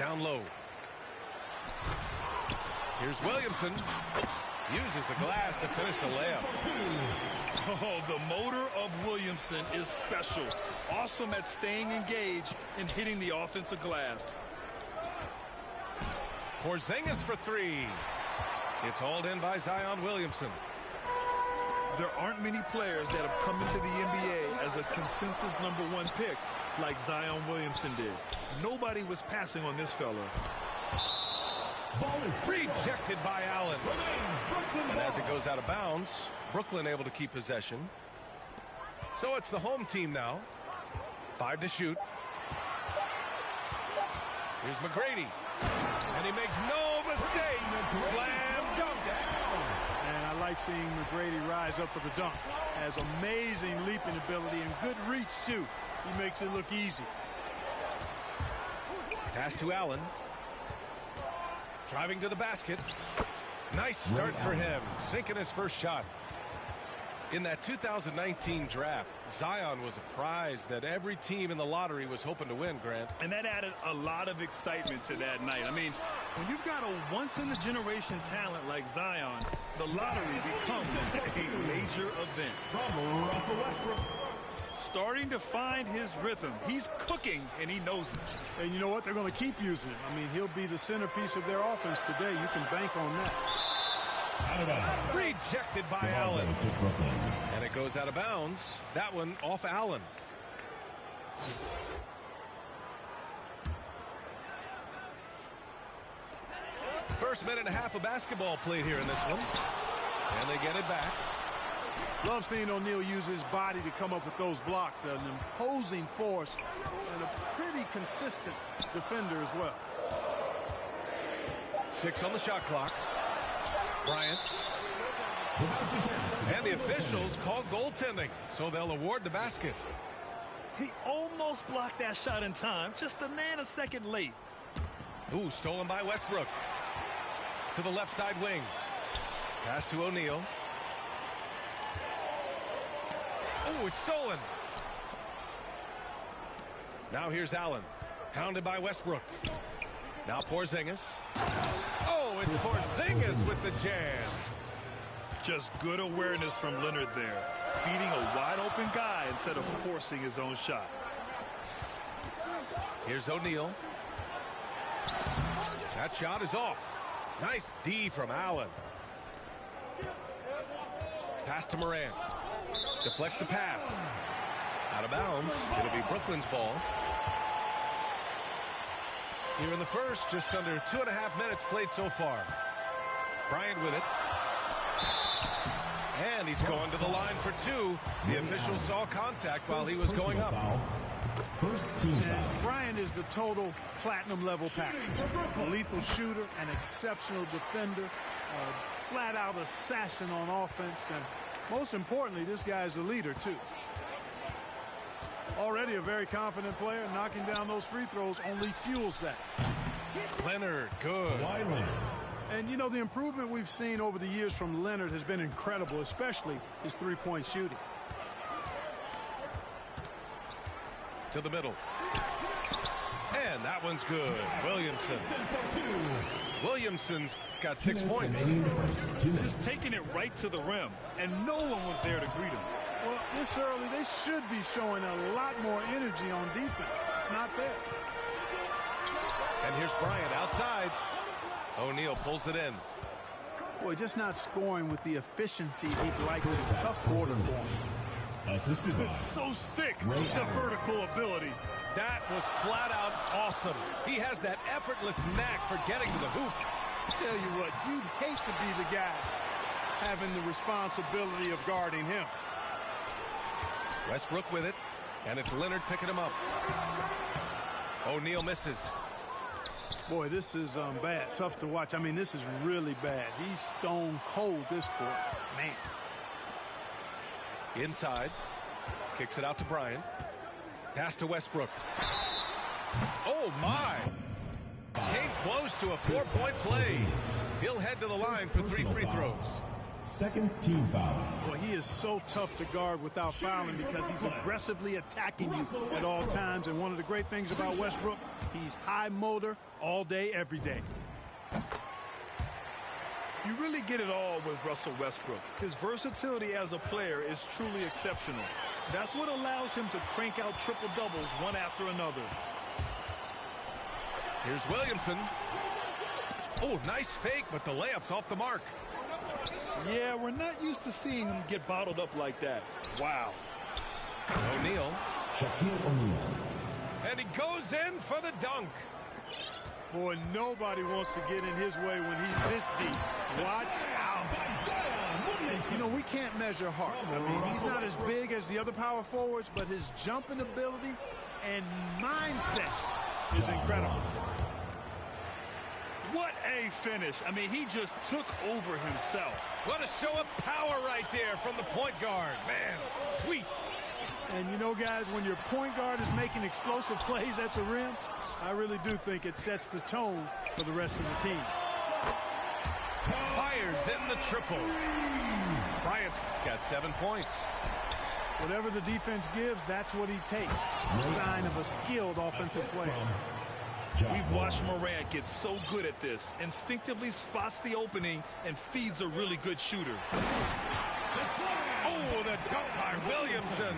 Down low. Here's Williamson. Uses the glass to finish the layup. Oh, the motor of Williamson is special. Awesome at staying engaged and hitting the offensive glass. Porzingis for three. It's hauled in by Zion Williamson. There aren't many players that have come into the NBA as a consensus #1 pick like Zion Williamson did. Nobody was passing on this fella. Ball is rejected by Allen. And as it goes out of bounds, Brooklyn able to keep possession. So it's the home team now. 5 to shoot. Here's McGrady. And he makes no mistake. Slam dunk. And I like seeing McGrady rise up for the dunk. Has amazing leaping ability and good reach, too. He makes it look easy. Pass to Allen. Driving to the basket. Nice start for him. Sinking his first shot. In that 2019 draft, Zion was a prize that every team in the lottery was hoping to win, Grant. And that added a lot of excitement to that night. I mean, when you've got a once-in-a-generation talent like Zion, the lottery becomes a major event. From Russell Westbrook. Starting to find his rhythm. He's cooking, and he knows it. And you know what? They're going to keep using him. I mean, he'll be the centerpiece of their offense today. You can bank on that. Rejected by Allen. And it goes out of bounds. That one off Allen. First minute and a half of basketball played here in this one. And they get it back. Love seeing O'Neal use his body to come up with those blocks. An imposing force and a pretty consistent defender as well. 6 on the shot clock. Bryant. And the officials call goaltending, so they'll award the basket. He almost blocked that shot in time, just a nanosecond late. Ooh, stolen by Westbrook. To the left side wing. Pass to O'Neal. Ooh, it's stolen. Now here's Allen. Hounded by Westbrook. Now Porzingis. Oh, it's Porzingis with the jam. Just good awareness from Leonard there. Feeding a wide-open guy instead of forcing his own shot. Here's O'Neal. That shot is off. Nice D from Allen. Pass to Morant. Deflects the pass. Out of bounds. It'll be Brooklyn's ball. Here in the first, just under 2.5 minutes played so far. Bryant with it. And he's going to the line for 2. The official saw contact while he was going up. First team foul. Bryant is the total platinum level package. A lethal shooter, an exceptional defender, a flat-out assassin on offense, and most importantly, this guy's a leader, too. Already a very confident player. Knocking down those free throws only fuels that. Leonard, good. And, you know, the improvement we've seen over the years from Leonard has been incredible, especially his three-point shooting. To the middle. And that one's good. Williamson. Williamson's got 6 points. Just taking it right to the rim, and no one was there to greet him. Well, this early, they should be showing a lot more energy on defense. It's not there. And here's Bryant outside. O'Neal pulls it in. Boy, just not scoring with the efficiency he'd like to. Tough quarter for him. Assisted by. It's so sick, the vertical ability. That was flat out awesome. He has that effortless knack for getting to the hoop. Tell you what, you'd hate to be the guy having the responsibility of guarding him. Westbrook with it, and it's Leonard picking him up. O'Neal misses. Boy, this is bad. Tough to watch. I mean, this is really bad. He's stone cold this quarter. Man. Inside. Kicks it out to Bryant. Pass to Westbrook. Oh, my. Came close to a 4-point play. He'll head to the line for 3 free throws. Second team foul. Well, he is so tough to guard without fouling because he's aggressively attacking you at all times. And one of the great things about Westbrook, He's high motor all day, every day. You really get it all with Russell Westbrook. His versatility as a player is truly exceptional. That's what allows him to crank out triple-doubles one after another. Here's Williamson. Oh, nice fake, but the layup's off the mark. Yeah, we're not used to seeing him get bottled up like that. Wow. O'Neal. Shaquille O'Neal. And he goes in for the dunk. Boy, nobody wants to get in his way when he's this deep. Watch out. You know, we can't measure heart. I mean, he's not as big as the other power forwards, but his jumping ability and mindset is incredible. What a finish. I mean, he just took over himself. What a show of power right there from the point guard. Man, sweet. And you know, guys, when your point guard is making explosive plays at the rim, I really do think it sets the tone for the rest of the team. Fires in the triple. Bryant's got 7 points. Whatever the defense gives, that's what he takes. A sign of a skilled offensive player. We've watched Morant get so good at this. Instinctively spots the opening and feeds a really good shooter. Oh, the dunk by Williamson.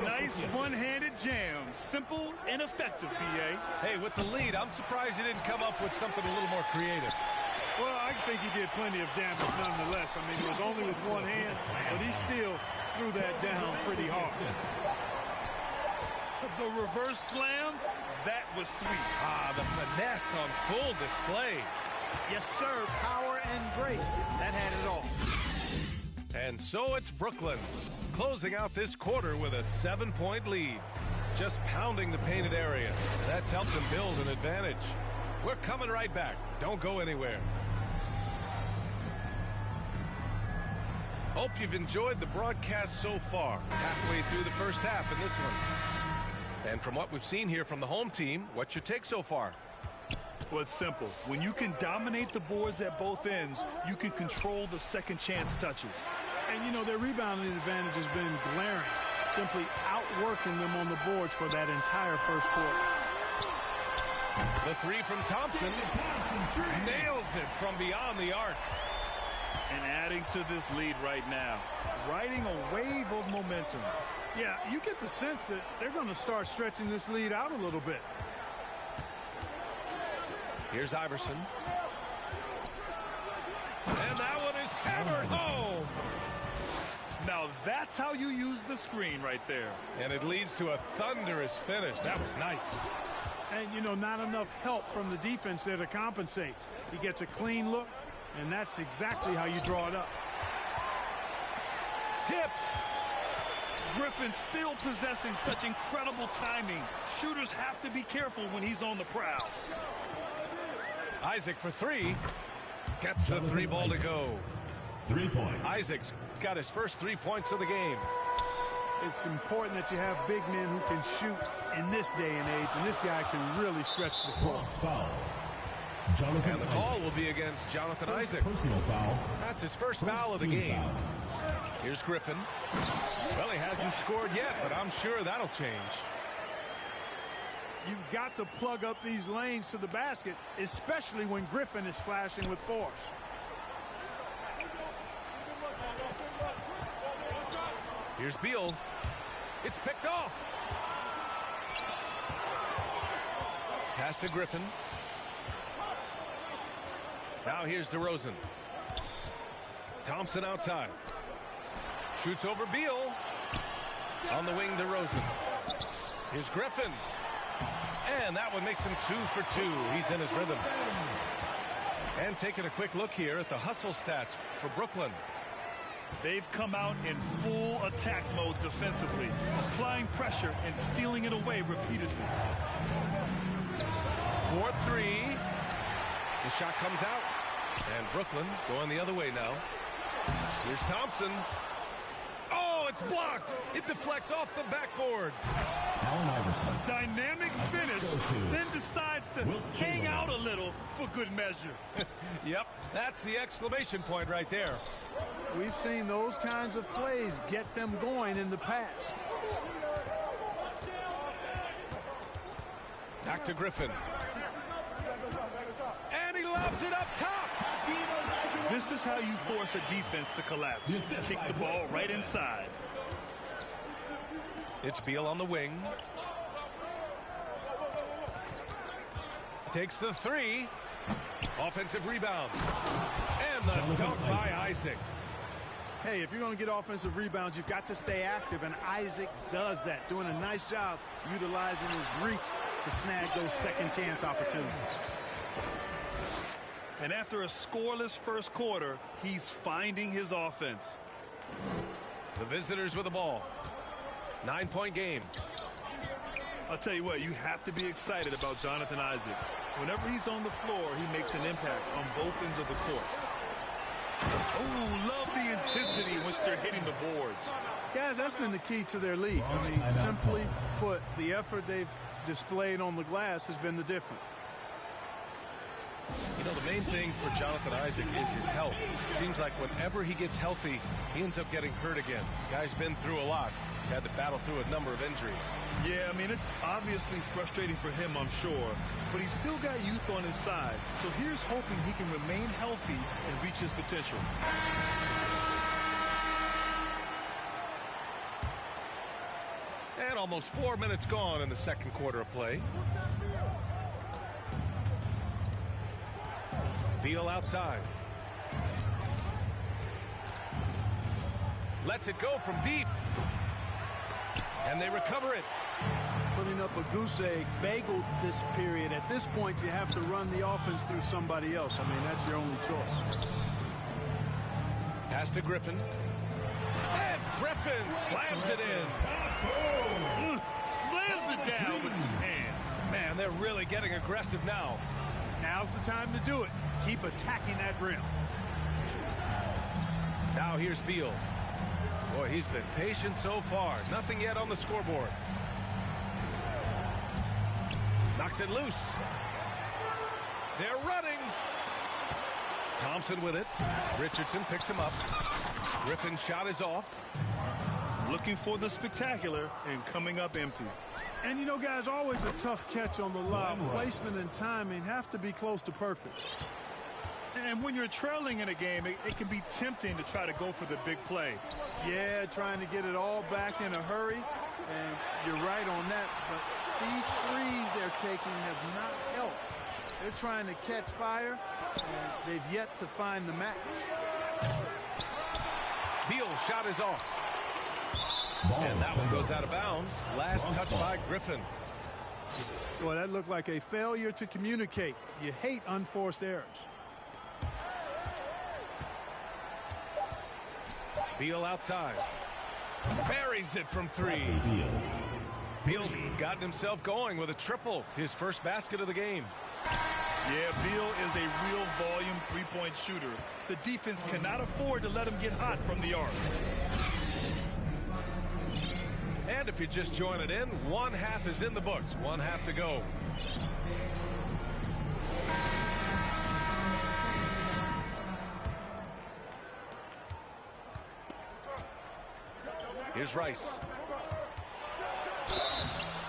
Nice one-handed jam. Simple and effective, B.A. Hey, with the lead, I'm surprised he didn't come up with something a little more creative. Well, I think he did plenty of damage nonetheless. I mean, it was only with one hand, but he still threw that down pretty hard. The reverse slam, that was sweet. Ah, the finesse on full display. Yes, sir. Power and grace. That had it all. And so it's Brooklyn, closing out this quarter with a 7-point lead. Just pounding the painted area. That's helped them build an advantage. We're coming right back. Don't go anywhere. Hope you've enjoyed the broadcast so far. Halfway through the first half in this one. And from what we've seen here from the home team, what's your take so far? Well, it's simple. When you can dominate the boards at both ends, you can control the second chance touches. And, you know, their rebounding advantage has been glaring, simply outworking them on the boards for that entire first quarter. The three from Thompson. Nails it from beyond the arc. And adding to this lead right now, riding a wave of momentum. Yeah, you get the sense that they're going to start stretching this lead out a little bit. Here's Iverson. And that one is hammered home. Now that's how you use the screen right there. And it leads to a thunderous finish. That was nice. And, you know, not enough help from the defense there to compensate. He gets a clean look, and that's exactly how you draw it up. Tipped. Griffin still possessing such incredible timing. Shooters have to be careful when he's on the prowl. Isaac for three. Gets the three ball to go. 3 points. Isaac's got his first 3 points of the game. It's important that you have big men who can shoot in this day and age, and this guy can really stretch the floor. Foul. Jonathan And the call will be against Jonathan Isaac. Personal foul. That's his first foul of the game. Foul. Here's Griffin. Well, he hasn't scored yet, but I'm sure that'll change. You've got to plug up these lanes to the basket, especially when Griffin is slashing with force. Here's Beal. It's picked off. Pass to Griffin. Now here's DeRozan. Thompson outside. Shoots over Beal. On the wing, DeRozan. Here's Griffin. And that one makes him 2 for 2. He's in his rhythm. And taking a quick look here at the hustle stats for Brooklyn. They've come out in full attack mode defensively, applying pressure and stealing it away repeatedly. 4-3. The shot comes out. And Brooklyn going the other way now. Here's Thompson. Oh, it's blocked. It deflects off the backboard. Allen Iverson. Dynamic finish, then decides to hang out a little for good measure. Yep, that's the exclamation point right there. We've seen those kinds of plays get them going in the past. Back to Griffin. And he lobs it up top. This is how you force a defense to collapse. Kick the ball right inside. It's Beal on the wing. Takes the three. Offensive rebound. And the dunk by Isaac. Hey, if you're going to get offensive rebounds, you've got to stay active, and Isaac does that, doing a nice job utilizing his reach to snag those second chance opportunities. And after a scoreless first quarter, he's finding his offense. The visitors with the ball. 9-point game. I'll tell you what, you have to be excited about Jonathan Isaac. Whenever he's on the floor, he makes an impact on both ends of the court. Oh, love the intensity in which they're hitting the boards. Guys, that's been the key to their lead. I mean, simply put, the effort they've displayed on the glass has been the difference. You know, the main thing for Jonathan Isaac is his health. Seems like whenever he gets healthy, he ends up getting hurt again. Guy's been through a lot. He's had to battle through a number of injuries. Yeah, I mean, it's obviously frustrating for him, I'm sure. But he's still got youth on his side. So here's hoping he can remain healthy and reach his potential. And almost 4 minutes gone in the second quarter of play. Beal outside. Lets it go from deep. And they recover it. Putting up a goose egg, bageled this period. At this point, you have to run the offense through somebody else. I mean, that's your only choice. Pass to Griffin. And Griffin slams it in. Slams it down with 2 hands. Man, they're really getting aggressive now. Now's the time to do it. Keep attacking that rim. Now here's Beal. Boy, he's been patient so far. Nothing yet on the scoreboard. Knocks it loose. They're running. Thompson with it. Richardson picks him up. Griffin's shot is off. Looking for the spectacular and coming up empty. And, you know, guys, always a tough catch on the lob. Placement and timing have to be close to perfect. And when you're trailing in a game, it can be tempting to try to go for the big play. Yeah, trying to get it all back in a hurry. And you're right on that. But these threes they're taking have not helped. They're trying to catch fire, and they've yet to find the match. Beal's shot is off. And that one goes out of bounds. Last touch by Griffin. Boy, that looked like a failure to communicate. You hate unforced errors. Beal outside. Buries it from 3. Beal's gotten himself going with a triple. His first basket of the game. Yeah, Beal is a real volume three-point shooter. The defense cannot afford to let him get hot from the arc. And if you just join it in, 1/2 is in the books. 1/2 to go. Here's Rice.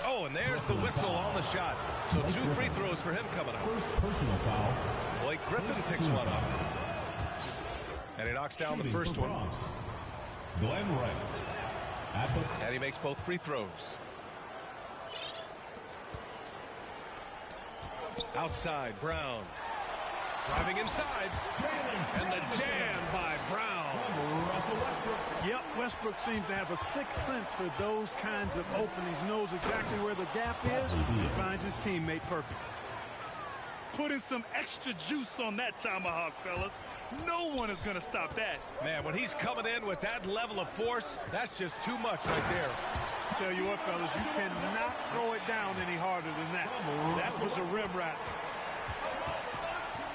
Oh, and there's the whistle on the shot. So 2 free throws for him coming up. First personal foul. Blake Griffin picks one up. And he knocks down the first one. Glenn Rice. And he makes both free throws. Outside, Brown. Driving inside. And the jam by Brown. Yep, Westbrook seems to have a sixth sense for those kinds of openings. Knows exactly where the gap is and finds his teammate perfect. Putting some extra juice on that tomahawk, fellas. No one is going to stop that. Man, when he's coming in with that level of force, that's just too much right there. Tell you what, fellas, you cannot throw it down any harder than that. That was a rim rattler.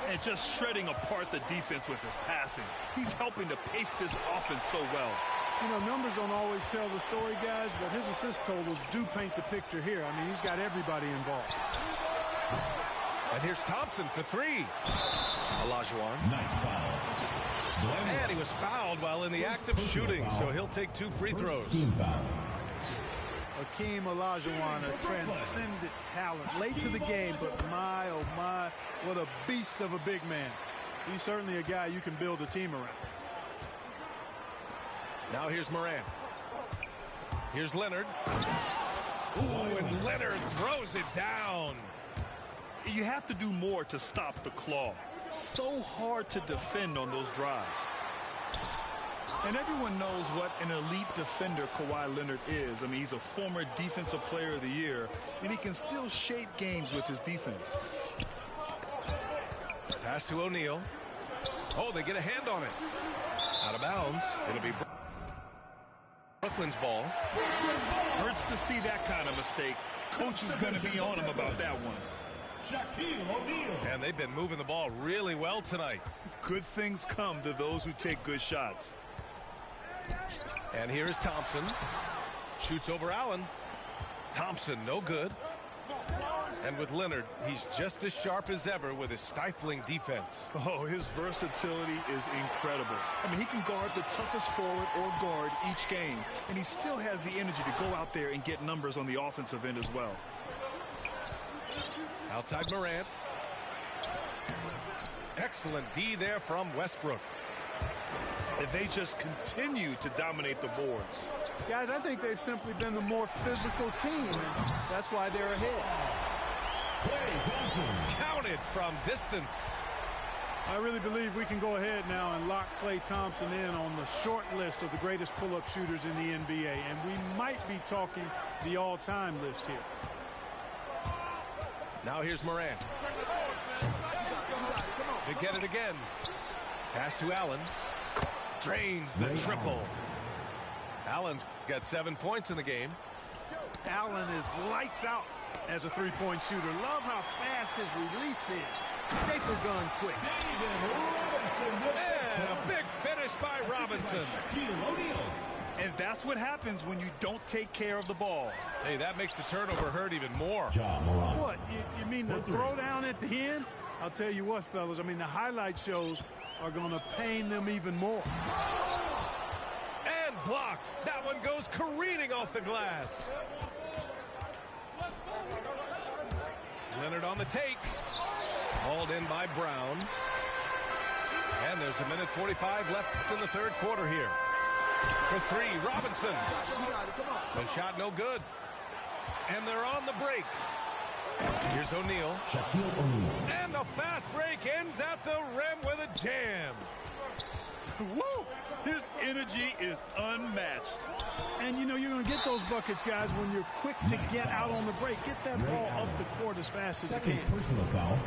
And just shredding apart the defense with his passing. He's helping to pace this offense so well. You know, numbers don't always tell the story, guys, but his assist totals do paint the picture here. I mean, he's got everybody involved. And here's Thompson for 3. Olajuwon. Nice foul. And he was fouled while in the act of shooting, so he'll take 2 free throws. Team foul. Hakeem Olajuwon, a transcendent talent. Late to the game, but my, oh my, what a beast of a big man. He's certainly a guy you can build a team around. Now here's Morant. Here's Leonard. Ooh, and Leonard throws it down. You have to do more to stop the claw. So hard to defend on those drives. And everyone knows what an elite defender Kawhi Leonard is. I mean, he's a former Defensive Player of the Year, and he can still shape games with his defense. Pass to O'Neal. Oh, they get a hand on it. Out of bounds. It'll be Brooklyn's ball. Hurts to see that kind of mistake. Coach is going to be on him about that one. And they've been moving the ball really well tonight. Good things come to those who take good shots. And here's Thompson. Shoots over Allen. Thompson, no good. And with Leonard, he's just as sharp as ever with his stifling defense. Oh, his versatility is incredible. I mean, he can guard the toughest forward or guard each game, and he still has the energy to go out there and get numbers on the offensive end as well. Outside Morant. Excellent D there from Westbrook. And they just continue to dominate the boards. Guys, I think they've simply been the more physical team, and that's why they're ahead. Klay Thompson. Counted from distance. I really believe we can go ahead now and lock Klay Thompson in on the short list of the greatest pull-up shooters in the NBA, and we might be talking the all-time list here. Now here's Morant. They get it again. Pass to Allen. Drains the triple. Allen's got 7 points in the game. Allen is lights out as a three-point shooter. Love how fast his release is. Staple gun quick. And a big finish by Robinson. And that's what happens when you don't take care of the ball. Hey, that makes the turnover hurt even more. What? You mean the throwdown at the end? I'll tell you what, fellas. I mean, the highlight shows are going to pain them even more. And blocked. That one goes careening off the glass. Leonard on the take. Hauled in by Brown. And there's a minute 45 left in the third quarter here. For three, Robinson. The shot no good. And they're on the break. Here's O'Neal. And the fast break ends at the rim with a jam. Woo! His energy is unmatched. And you know you're going to get those buckets, guys, when you're quick to get out on the break. Get that ball up the court as fast as you can. Personal foul.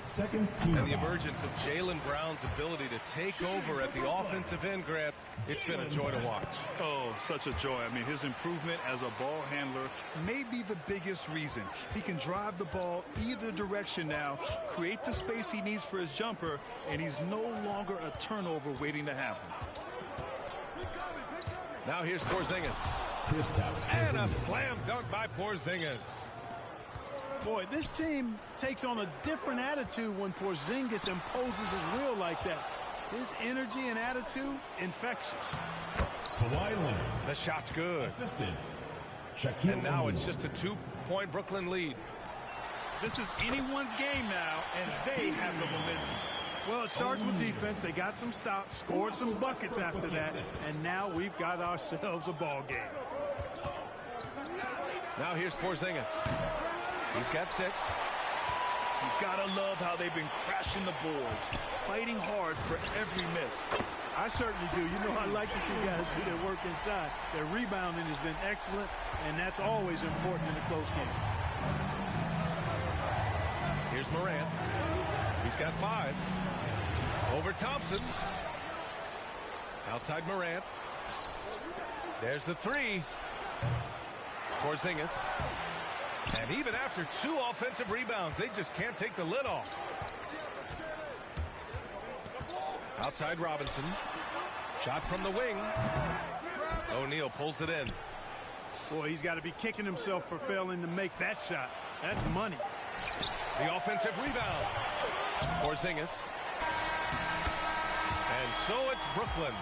Second team And the emergence of Jaylen Brown's ability to take over at the offensive end, Grant, it's been a joy to watch. Oh, such a joy. I mean, his improvement as a ball handler may be the biggest reason. He can drive the ball either direction now, create the space he needs for his jumper, and he's no longer a turnover waiting to happen. Now here's Porzingis. And a slam dunk by Porzingis. Boy, this team takes on a different attitude when Porzingis imposes his will like that. His energy and attitude, infectious. Kawhi Leonard. The shot's good. Assisted. And now it's just a 2-point Brooklyn lead. This is anyone's game now, and they have the momentum. Well, it starts with defense. They got some stops, scored some buckets after that, and now we've got ourselves a ball game. Now here's Porzingis. He's got 6. You gotta love how they've been crashing the boards, fighting hard for every miss. I certainly do. You know, I like to see guys do their work inside. Their rebounding has been excellent, and that's always important in a close game. Here's Morant. He's got 5. Over Thompson. Outside Morant. There's the 3. Porzingis. And even after 2 offensive rebounds, they just can't take the lid off. Outside Robinson. Shot from the wing. O'Neal pulls it in. Boy, he's got to be kicking himself for failing to make that shot. That's money. The offensive rebound. Porzingis. And so it's Brooklyn,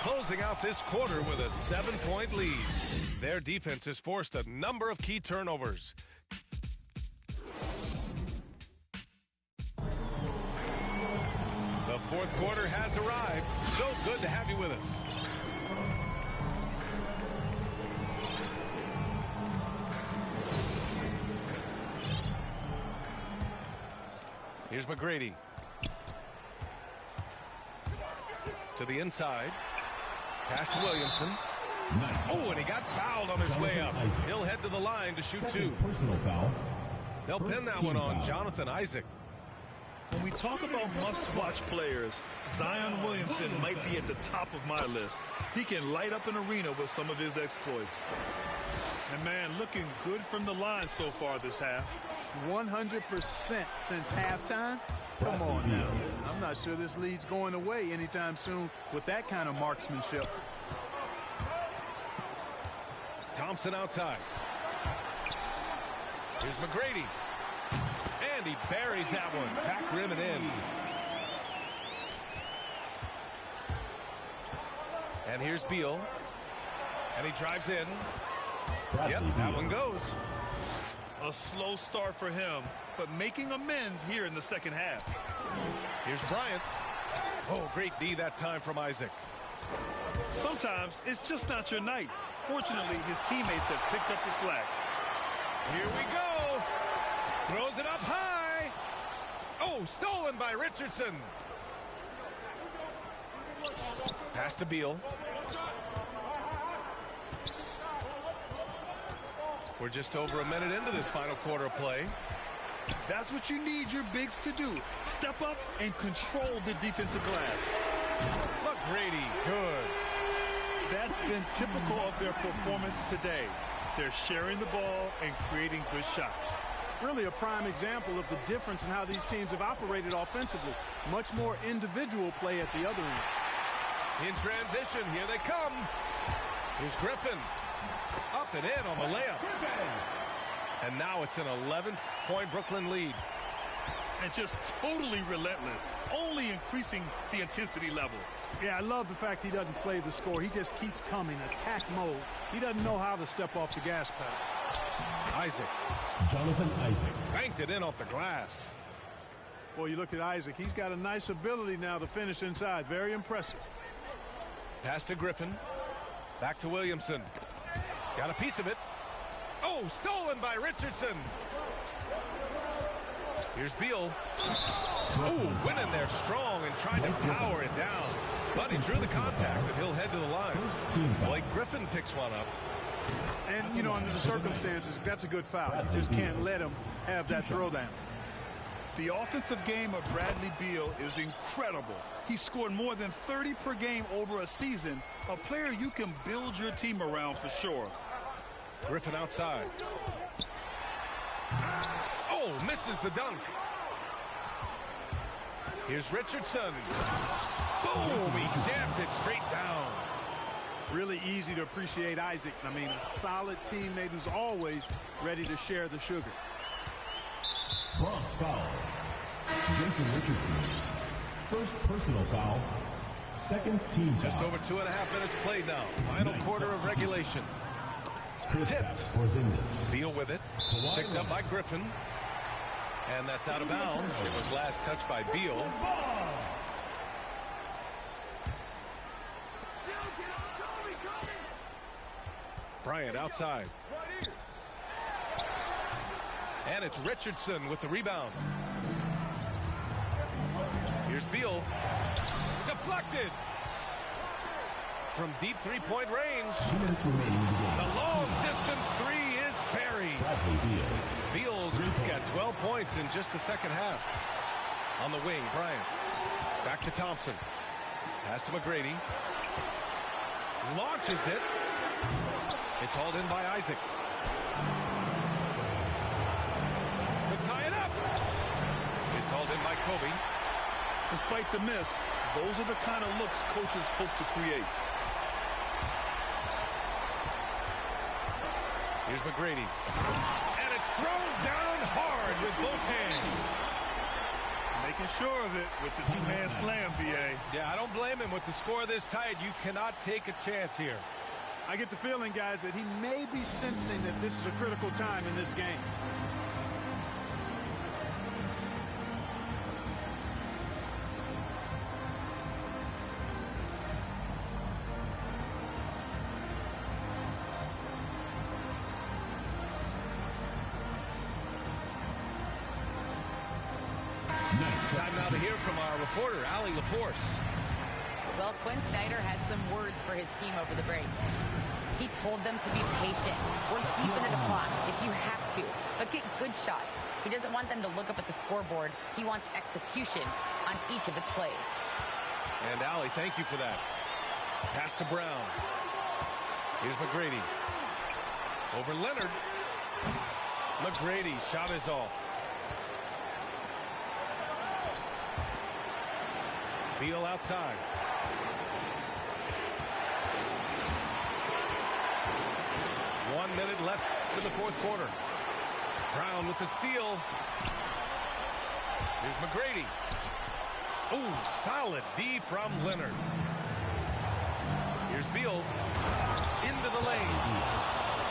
closing out this quarter with a 7-point lead. Their defense has forced a number of key turnovers. The fourth quarter has arrived. So good to have you with us. Here's McGrady. To the inside. Pass to Williamson. Nice. Oh, and he got fouled on his way up. He'll head to the line to shoot two. Personal foul. They'll pin that one on Jonathan Isaac. When we talk about must-watch players, Zion Williamson might be at the top of my list. He can light up an arena with some of his exploits. And, man, looking good from the line so far this half. 100% since halftime? Come on now. I'm not sure this lead's going away anytime soon with that kind of marksmanship. Thompson outside. Here's McGrady. And he buries that one. Back rim and in. And here's Beal. And he drives in. Yep, that one goes. A slow start for him, but making amends here in the second half. Here's Bryant. Oh, great D that time from Isaac. Sometimes it's just not your night. Fortunately, his teammates have picked up the slack. Here we go. Throws it up high. Oh, stolen by Richardson. Pass to Beal. We're just over a minute into this final quarter of play. That's what you need your bigs to do. Step up and control the defensive glass. McGrady, good. That's been typical of their performance today. They're sharing the ball and creating good shots. Really a prime example of the difference in how these teams have operated offensively. Much more individual play at the other end. In transition, here they come. Here's Griffin. Up and in on the layup. And now it's an 11-point Brooklyn lead. And just totally relentless, only increasing the intensity level. Yeah, I love the fact he doesn't play the score. He just keeps coming, attack mode. He doesn't know how to step off the gas pedal. Isaac. Jonathan Isaac. Banked it in off the glass. Well, you look at Isaac. He's got a nice ability now to finish inside. Very impressive. Pass to Griffin. Back to Williamson. Got a piece of it. Oh, stolen by Richardson. Here's Beal. Oh, went in there strong and tried to power it down. But he drew the contact, and he'll head to the line. Blake Griffin picks one up. And, you know, under the circumstances, that's a good foul. You just can't let him have that throwdown. The offensive game of Bradley Beal is incredible. He scored more than 30 per game over a season, a player you can build your team around for sure. Griffin outside. Oh, misses the dunk. Here's Richardson. Boom, he jams it straight down. Really easy to appreciate Isaac. I mean, a solid teammate who's always ready to share the sugar. Bronx foul. Jason Richardson. First personal foul. Second team foul. Just over 2.5 minutes played now. Final quarter of regulation. Tipped. Beal with it. Picked up by Griffin. And that's out of bounds. It was last touched by Beal. Bryant outside. And it's Richardson with the rebound. Here's Beal. Deflected. From deep three-point range. 2 minutes remaining in the game. The long-distance three is buried. Beal's got 12 points in just the second half. On the wing, Bryant. Back to Thompson. Pass to McGrady. Launches it. It's hauled in by Isaac. To tie it up. It's hauled in by Kobe. Despite the miss, those are the kind of looks coaches hope to create. Here's McGrady. And it's thrown down hard with both hands. Making He's sure of it with the two-hand slam, BA. Yeah, I don't blame him. With the score this tight, you cannot take a chance here. I get the feeling, guys, that he may be sensing that this is a critical time in this game. Time now to hear from our reporter, Allie LaForce. Well, Quinn Snyder had some words for his team over the break. He told them to be patient, work deep into the clock if you have to, but get good shots. He doesn't want them to look up at the scoreboard. He wants execution on each of its plays. And Allie, thank you for that. Pass to Brown. Here's McGrady. Over Leonard. McGrady, shot is off. Beal outside. One minute left to the fourth quarter. Brown with the steal. Here's McGrady. Oh, solid D from Leonard. Here's Beal. Into the lane.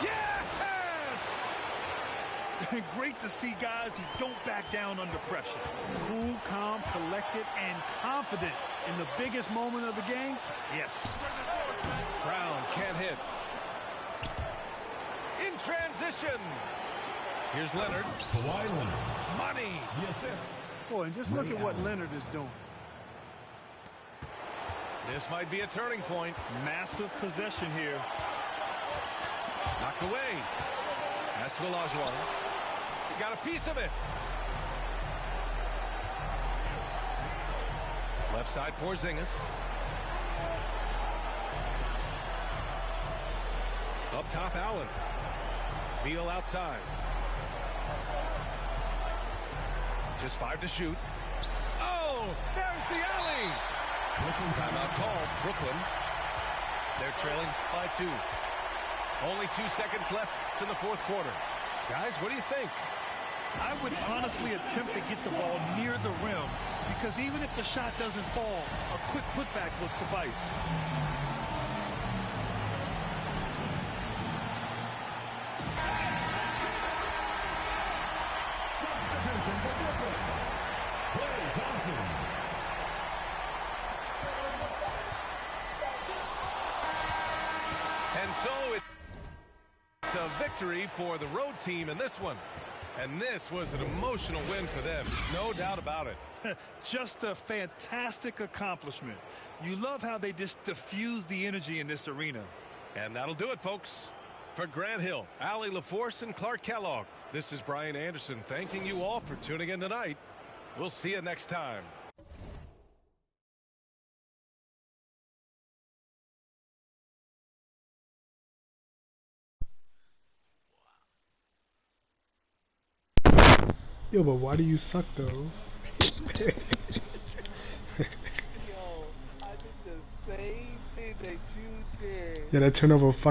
Yes! Great to see guys who don't back down under pressure. Cool, calm, collected, and confident in the biggest moment of the game. Yes. Brown can't hit. In transition. Here's Leonard. Kawhi Leonard. Money. The assist. Boy, and just look at what Leonard is doing. This might be a turning point. Massive possession here. Knocked away. Pass to Olajuwon. He got a piece of it. Left side, Porzingis. Up top, Allen. Beal outside. Just 5 to shoot. Oh, there's the alley. Brooklyn Timeout called. Brooklyn. They're trailing by 2. Only 2 seconds left to the fourth quarter. Guys, what do you think? I would honestly attempt to get the ball near the rim because even if the shot doesn't fall, a quick putback will suffice. Substitution for Brooklyn. Klay Thompson. And so it's a victory for the road team in this one. And this was an emotional win for them, no doubt about it. Just a fantastic accomplishment. You love how they just diffuse the energy in this arena. And that'll do it, folks. For Grant Hill, Allie LaForce, and Clark Kellogg, this is Brian Anderson thanking you all for tuning in tonight. We'll see you next time. Yo, but why do you suck though? Yo, I did the same thing that you did. Yeah, that turnover fucking